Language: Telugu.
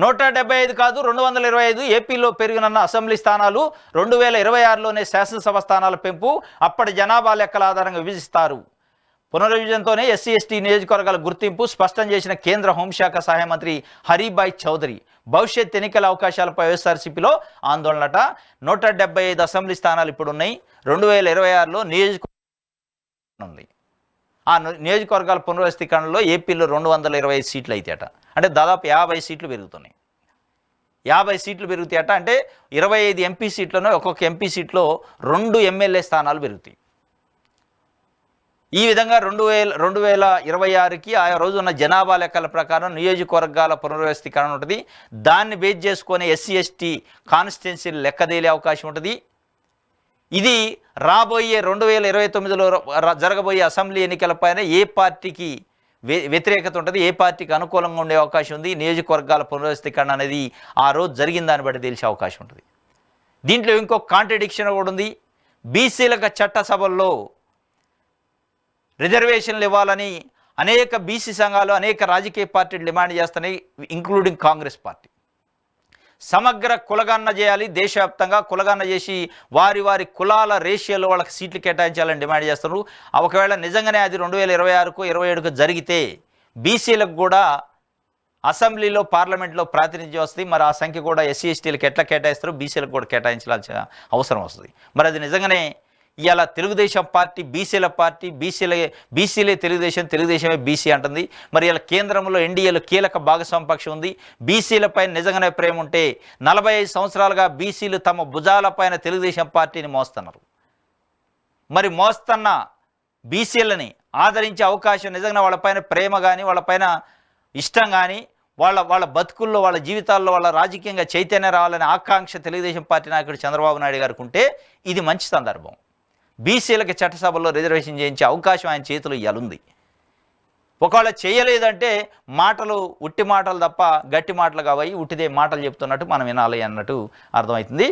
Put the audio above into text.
175 కాదు 225 ఏపీలో పెరిగినన్న అసెంబ్లీ స్థానాలు 2026లోనే శాసనసభ స్థానాల పెంపు అప్పటి జనాభా లెక్కల ఆధారంగా విభజిస్తారు. పునర్విభజనతోనే ఎస్సీ ఎస్టీ నియోజకవర్గాల గుర్తింపు స్పష్టం చేసిన కేంద్ర హోంశాఖ సహాయ మంత్రి హరిభాయ్ చౌదరి. భవిష్యత్ ఎన్నికల అవకాశాలపై వైఎస్ఆర్సీపీలో ఆందోళనట. 175 అసెంబ్లీ స్థానాలు ఇప్పుడు ఉన్నాయి. 2026లో నియోజకవర్గం ఉంది. ఆ నియోజకవర్గాల పునర్వ్యవస్థీకరణలో ఏపీలో 225 సీట్లు అవుతాయట. అంటే దాదాపు 50 సీట్లు పెరుగుతున్నాయి. 50 సీట్లు పెరుగుతాయట. అంటే 25 ఎంపీ సీట్లను ఒక్కొక్క ఎంపీ సీట్లో 2 ఎమ్మెల్యే స్థానాలు పెరుగుతాయి. ఈ విధంగా 2026కి ఆ రోజు ఉన్న జనాభా లెక్కల ప్రకారం నియోజకవర్గాల పునర్వ్యవస్థీకరణ ఉంటుంది. దాన్ని బేస్ చేసుకొని ఎస్సీ ఎస్టీ కాన్స్టిట్యున్సీలు లెక్కదేలే అవకాశం ఉంటుంది. ఇది రాబోయే 2029లో జరగబోయే అసెంబ్లీ ఎన్నికలపైన ఏ పార్టీకి వ్యతిరేకత ఉంటుంది, ఏ పార్టీకి అనుకూలంగా ఉండే అవకాశం ఉంది, నియోజకవర్గాల పునర్వ్యవస్థీకరణ అనేది ఆ రోజు జరిగిన దాన్ని బట్టి తెలిసే అవకాశం ఉంటుంది. దీంట్లో ఇంకో కాంట్రడిక్షన్ కూడా ఉంది. బీసీలకు చట్టసభల్లో రిజర్వేషన్లు ఇవ్వాలని అనేక బీసీ సంఘాలు అనేక రాజకీయ పార్టీలు డిమాండ్ చేస్తున్నాయి, ఇంక్లూడింగ్ కాంగ్రెస్ పార్టీ. సమగ్ర కులగణన చేయాలి, దేశవ్యాప్తంగా కులగణన చేసి వారి వారి కులాల రేషియోలో వాళ్ళకి సీట్లు కేటాయించాలని డిమాండ్ చేస్తున్నారు. ఒకవేళ నిజంగానే అది 2026కు 27కు జరిగితే బీసీలకు కూడా అసెంబ్లీలో పార్లమెంట్లో ప్రాతినిధ్యం వస్తుంది. మరి ఆ సంఖ్య కూడా ఎస్సీ ఎస్టీలకు ఎట్లా కేటాయిస్తారో బీసీలకు కూడా కేటాయించాల్సిన అవసరం వస్తుంది. మరి అది నిజంగానే ఇవాళ తెలుగుదేశం పార్టీ బీసీల పార్టీ, బీసీలే తెలుగుదేశమే బీసీ అంటుంది. మరి ఇలా కేంద్రంలో ఎన్డీఏలో కీలక భాగస్వామ్య పక్షం ఉంది. బీసీలపై నిజంగానే ప్రేమ ఉంటే 45 సంవత్సరాలుగా బీసీలు తమ భుజాలపైన తెలుగుదేశం పార్టీని మోస్తున్నారు. మరి మోస్తున్న బీసీలని ఆదరించే అవకాశం నిజంగా వాళ్ళపైన ప్రేమ కానీ వాళ్ళపైన ఇష్టం కానీ వాళ్ళ బతుకుల్లో వాళ్ళ జీవితాల్లో వాళ్ళ రాజకీయంగా చైతన్యం రావాలనే ఆకాంక్ష తెలుగుదేశం పార్టీ నాయకుడు చంద్రబాబు నాయుడు గారికి ఉంటే ఇది మంచి సందర్భం. బీసీలకి చట్టసభల్లో రిజర్వేషన్ చేయించే అవకాశం ఆయన చేతిలో ఇయ్యాలుంది. ఒకవేళ చేయలేదంటే మాటలు ఉట్టి మాటలు తప్ప గట్టి మాటలు కావాలి, ఉట్టిదే మాటలు చెప్తున్నట్టు మనం వినాలి అన్నట్టు అర్థమవుతుంది.